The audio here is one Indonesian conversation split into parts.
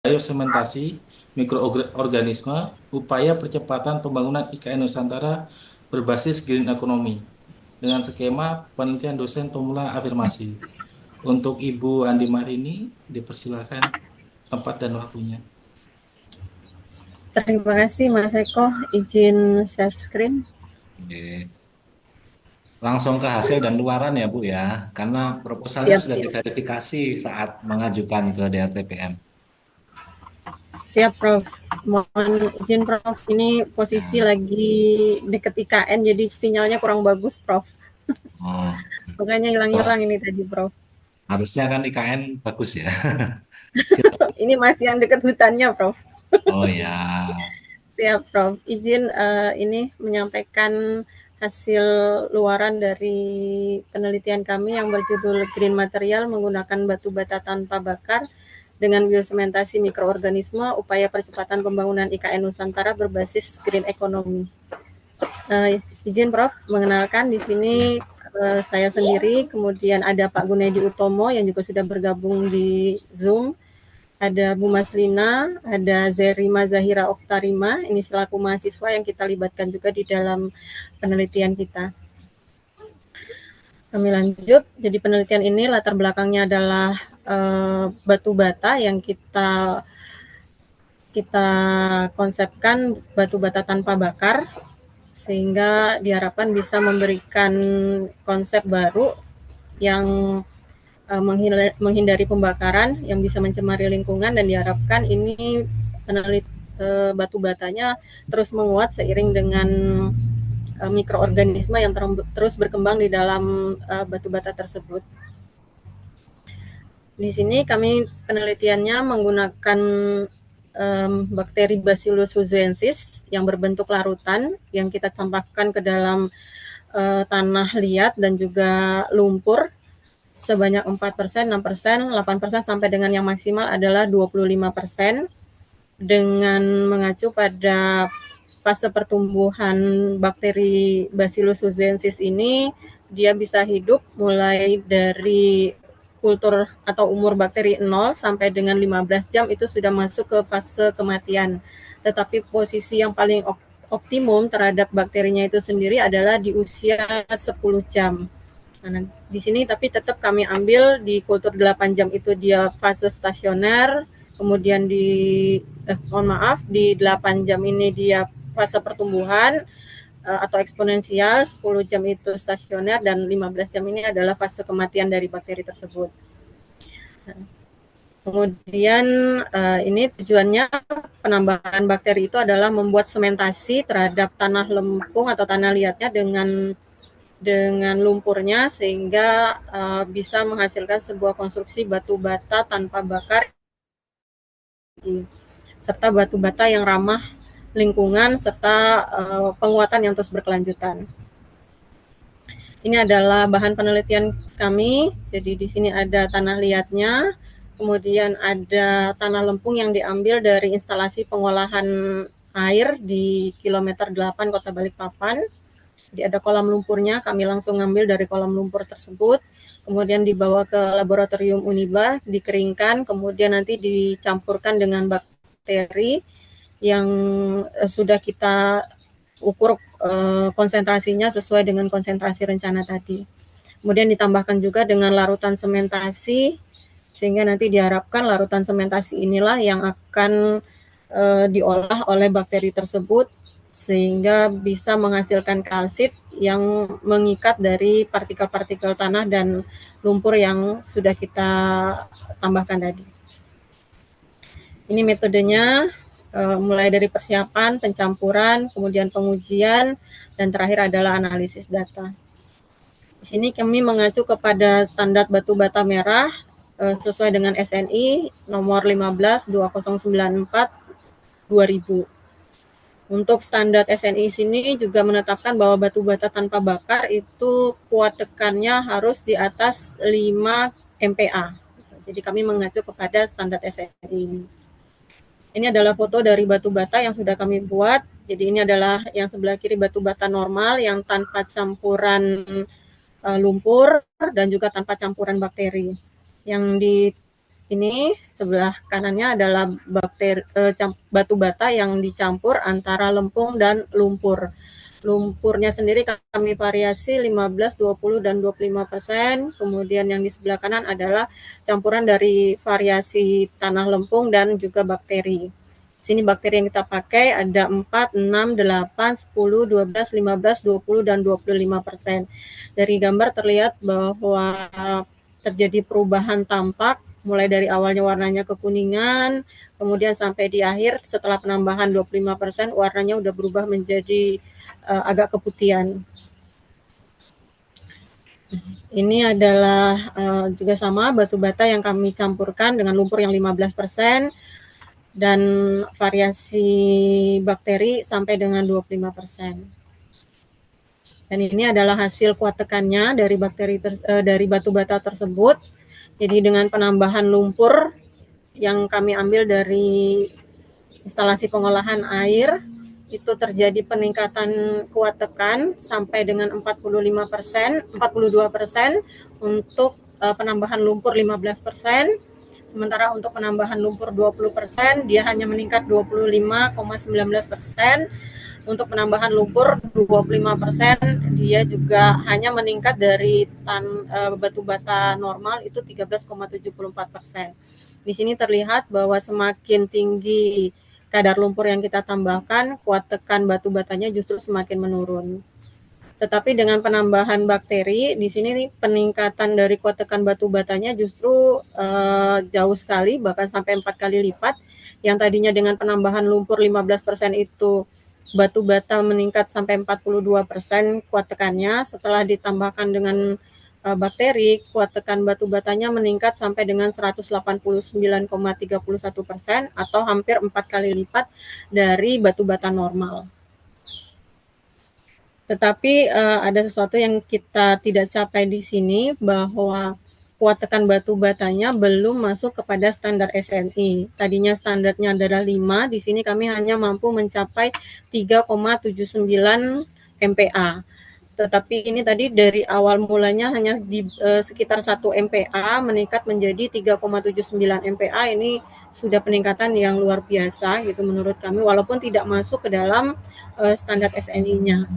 biosementasi mikroorganisme, upaya percepatan pembangunan IKN Nusantara berbasis green economy dengan skema penelitian dosen pemula afirmasi. Untuk Ibu Andi Marini, dipersilakan tempat dan waktunya. Terima kasih Mas Eko, izin share screen. Oke. Langsung ke hasil dan luaran ya Bu ya, karena proposalnya Siap, sudah siap. diverifikasi saat mengajukan ke DRTPM. Siap Prof. Mohon izin Prof, ini posisi Ya. lagi deket IKN jadi sinyalnya kurang bagus Prof. Oh, Makanya oh, hilang-hilang ini tadi Prof. harusnya kan IKN bagus ya. Silakan. Ini masih yang deket hutannya Prof. Oh ya, Siap Prof. Izin ini menyampaikan hasil luaran dari penelitian kami yang berjudul Green Material menggunakan batu bata tanpa bakar dengan biosementasi mikroorganisme, upaya percepatan pembangunan IKN Nusantara berbasis green economy. Izin Prof, mengenalkan di sini saya sendiri, kemudian ada Pak Gunedi Utomo yang juga sudah bergabung di Zoom, ada Bu Maslina, ada Zerima Zahira Oktarima, ini selaku mahasiswa yang kita libatkan juga di dalam penelitian kita. Kami lanjut, jadi penelitian ini latar belakangnya adalah batu bata yang kita kita konsepkan batu bata tanpa bakar, sehingga diharapkan bisa memberikan konsep baru yang menghindari pembakaran yang bisa mencemari lingkungan, dan diharapkan ini batu batanya terus menguat seiring dengan mikroorganisme yang terus berkembang di dalam batu bata tersebut. Di sini kami penelitiannya menggunakan bakteri Bacillus thuringiensis yang berbentuk larutan yang kita tambahkan ke dalam tanah liat dan juga lumpur sebanyak 4%, 6%, 8% sampai dengan yang maksimal adalah 25%, dengan mengacu pada fase pertumbuhan bakteri Bacillus thuringiensis ini. Dia bisa hidup mulai dari kultur atau umur bakteri 0 sampai dengan 15 jam itu sudah masuk ke fase kematian. Tetapi posisi yang paling optimum terhadap bakterinya itu sendiri adalah di usia 10 jam. Nah, di sini tapi tetap kami ambil di kultur 8 jam itu dia fase stasioner, kemudian mohon maaf, di 8 jam ini dia fase pertumbuhan atau eksponensial, 10 jam itu stasioner, dan 15 jam ini adalah fase kematian dari bakteri tersebut. Nah, kemudian ini tujuannya penambahan bakteri itu adalah membuat sementasi terhadap tanah lempung atau tanah liatnya dengan lumpurnya, sehingga bisa menghasilkan sebuah konstruksi batu bata tanpa bakar serta batu bata yang ramah lingkungan serta penguatan yang terus berkelanjutan. Ini adalah bahan penelitian kami. Jadi di sini ada tanah liatnya, kemudian ada tanah lempung yang diambil dari instalasi pengolahan air di kilometer 8 Kota Balikpapan. Jadi ada kolam lumpurnya, kami langsung ngambil dari kolam lumpur tersebut, kemudian dibawa ke laboratorium Uniba, dikeringkan, kemudian nanti dicampurkan dengan bakteri yang sudah kita ukur konsentrasinya sesuai dengan konsentrasi rencana tadi. Kemudian ditambahkan juga dengan larutan sementasi, sehingga nanti diharapkan larutan sementasi inilah yang akan diolah oleh bakteri tersebut sehingga bisa menghasilkan kalsit yang mengikat dari partikel-partikel tanah dan lumpur yang sudah kita tambahkan tadi. Ini metodenya mulai dari persiapan, pencampuran, kemudian pengujian, dan terakhir adalah analisis data. Di sini kami mengacu kepada standar batu bata merah sesuai dengan SNI nomor 15/2094 2000. Untuk standar SNI sini juga menetapkan bahwa batu bata tanpa bakar itu kuat tekannya harus di atas 5 MPa. Jadi kami mengacu kepada standar SNI ini. Ini adalah foto dari batu bata yang sudah kami buat. Jadi ini adalah yang sebelah kiri batu bata normal yang tanpa campuran lumpur dan juga tanpa campuran bakteri. Yang di Ini sebelah kanannya adalah batu bata yang dicampur antara lempung dan lumpur. Lumpurnya sendiri kami variasi 15, 20, dan 25%. Kemudian yang di sebelah kanan adalah campuran dari variasi tanah lempung dan juga bakteri. Sini bakteri yang kita pakai ada 4, 6, 8, 10, 12, 15, 20, dan 25%. Dari gambar terlihat bahwa terjadi perubahan tampak mulai dari awalnya warnanya kekuningan, kemudian sampai di akhir setelah penambahan 25% warnanya udah berubah menjadi agak keputihan. Ini adalah juga sama batu bata yang kami campurkan dengan lumpur yang 15% dan variasi bakteri sampai dengan 25%. Dan ini adalah hasil kuat tekannya dari dari batu bata tersebut. Jadi dengan penambahan lumpur yang kami ambil dari instalasi pengolahan air, itu terjadi peningkatan kuat tekan sampai dengan 45%, 42% untuk penambahan lumpur 15%. Sementara untuk penambahan lumpur 20%, dia hanya meningkat 25,19%. Untuk penambahan lumpur 25%, dia juga hanya meningkat dari batu bata normal itu 13,74%. Di sini terlihat bahwa semakin tinggi kadar lumpur yang kita tambahkan, kuat tekan batu batanya justru semakin menurun. Tetapi dengan penambahan bakteri, di sini peningkatan dari kuat tekan batu batanya justru jauh sekali, bahkan sampai 4 kali lipat. Yang tadinya dengan penambahan lumpur 15% itu batu bata meningkat sampai 42% kuat tekannya, setelah ditambahkan dengan bakteri, kuat tekan batu batanya meningkat sampai dengan 189,31% atau hampir 4 kali lipat dari batu bata normal. Tetapi ada sesuatu yang kita tidak capai di sini, bahwa kuat tekan batu batanya belum masuk kepada standar SNI. Tadinya standarnya adalah 5, di sini kami hanya mampu mencapai 3,79 MPa. Tetapi ini tadi dari awal mulanya hanya di sekitar 1 MPa meningkat menjadi 3,79 MPa. Ini sudah peningkatan yang luar biasa gitu menurut kami, walaupun tidak masuk ke dalam standar SNI-nya.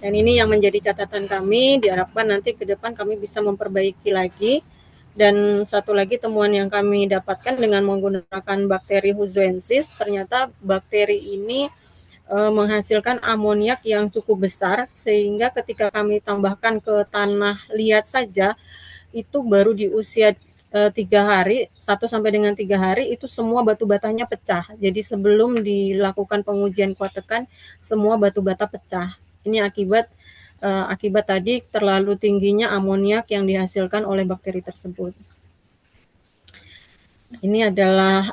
Dan ini yang menjadi catatan kami, diharapkan nanti ke depan kami bisa memperbaiki lagi. Dan satu lagi temuan yang kami dapatkan dengan menggunakan bakteri Huzoensis, ternyata bakteri ini menghasilkan amoniak yang cukup besar, sehingga ketika kami tambahkan ke tanah liat saja, itu baru di usia 3 hari, 1 sampai dengan 3 hari, itu semua batu batanya pecah. Jadi sebelum dilakukan pengujian kuat tekan, semua batu bata pecah. Ini akibat tadi terlalu tingginya amoniak yang dihasilkan oleh bakteri tersebut. Ini adalah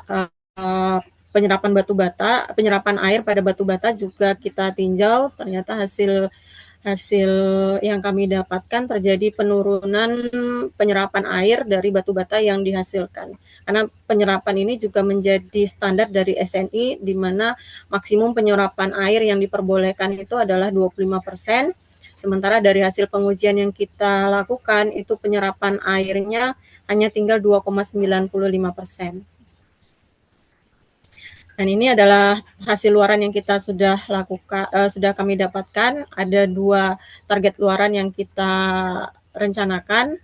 penyerapan batu bata, penyerapan air pada batu bata juga kita tinjau. Ternyata hasil yang kami dapatkan terjadi penurunan penyerapan air dari batu bata yang dihasilkan. Karena penyerapan ini juga menjadi standar dari SNI, di mana maksimum penyerapan air yang diperbolehkan itu adalah 25%. Sementara dari hasil pengujian yang kita lakukan, itu penyerapan airnya hanya tinggal 2,95%. Dan ini adalah hasil luaran yang kita sudah lakukan, sudah kami dapatkan. Ada 2 target luaran yang kita rencanakan.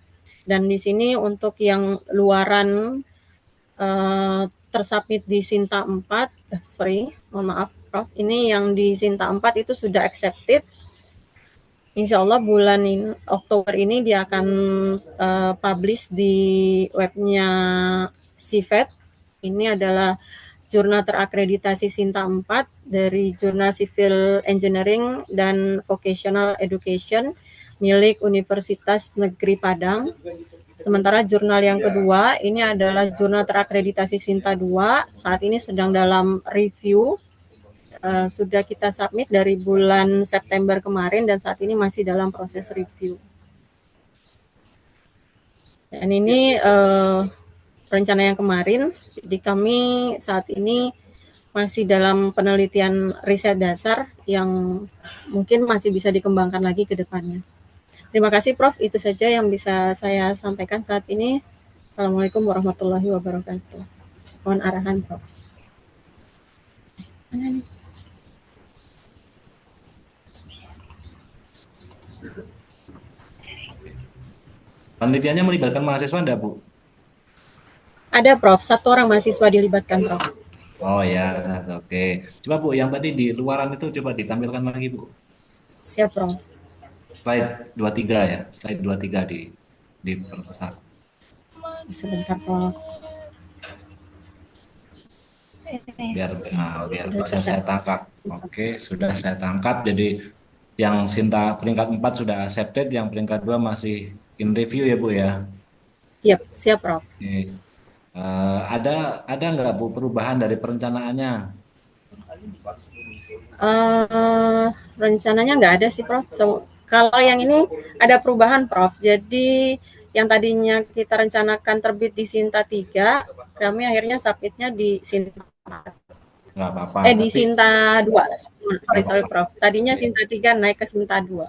Dan di sini untuk yang luaran tersubmit di Sinta 4, mohon maaf Prof, ini yang di Sinta 4 itu sudah accepted. Insya Allah bulan Oktober ini dia akan publish di webnya CVET. Ini adalah jurnal terakreditasi Sinta 4 dari Jurnal Civil Engineering dan Vocational Education milik Universitas Negeri Padang. Sementara jurnal yang kedua ini adalah jurnal terakreditasi Sinta 2, saat ini sedang dalam review. Sudah kita submit dari bulan September kemarin dan saat ini masih dalam proses review. Dan ini rencana yang kemarin, jadi kami saat ini masih dalam penelitian riset dasar yang mungkin masih bisa dikembangkan lagi ke depannya. Terima kasih Prof, itu saja yang bisa saya sampaikan saat ini. Assalamualaikum warahmatullahi wabarakatuh. Mohon arahan, Prof. Mana nih? Penelitiannya melibatkan mahasiswa enggak, Bu? Ada, Prof. Satu orang mahasiswa dilibatkan, Prof. Oh ya, oke. Coba Bu, yang tadi di luaran itu coba ditampilkan lagi Bu. Siap, Prof. Slide 23 ya, slide 23 di perbesar. Sebentar, Prof. Biar Sudah bisa saya tercatat. tangkap. Oke, sudah saya tangkap. Jadi yang Sinta peringkat 4 sudah accepted, yang peringkat 2 masih in review ya Bu ya. Yap, siap, Prof. Oke. Ada nggak Bu perubahan dari perencanaannya? Rencananya nggak ada sih, Prof. Kalau yang ini ada perubahan, Prof. Jadi yang tadinya kita rencanakan terbit di Sinta 3, kami akhirnya submitnya di Sinta 4. Nggak apa-apa, Di tapi Sinta 2. nggak Sorry, apa-apa. Prof. Tadinya Ya, Sinta 3 naik ke Sinta 2.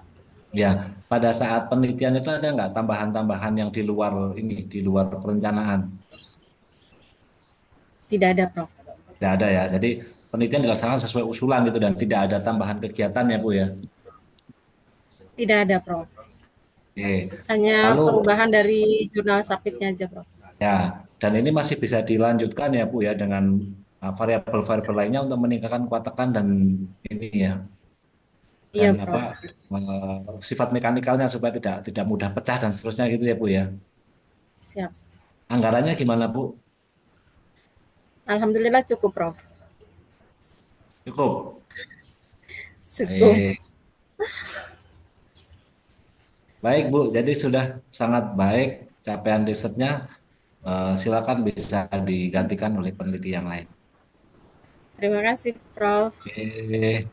ya, pada saat penelitian itu ada nggak tambahan-tambahan yang di luar ini, di luar perencanaan? Tidak ada, Prof. Tidak ada ya. Jadi penelitian dilaksanakan sesuai usulan gitu dan tidak ada tambahan kegiatan ya Bu ya. Tidak ada, Prof. Oke. Hanya Lalu perubahan dari jurnal submitnya aja, Prof. ya, dan ini masih bisa dilanjutkan ya Bu ya dengan variabel-variabel lainnya untuk meningkatkan kuat tekan dan ini ya dan Iya, apa Prof. sifat mekanikalnya supaya tidak mudah pecah dan seterusnya gitu ya Bu ya. Siap. Anggarannya gimana Bu? Alhamdulillah cukup, Prof. Cukup. Cukup. Baik. Baik Bu, jadi sudah sangat baik capaian risetnya. Silakan bisa digantikan oleh peneliti yang lain. Terima kasih, Prof. Oke.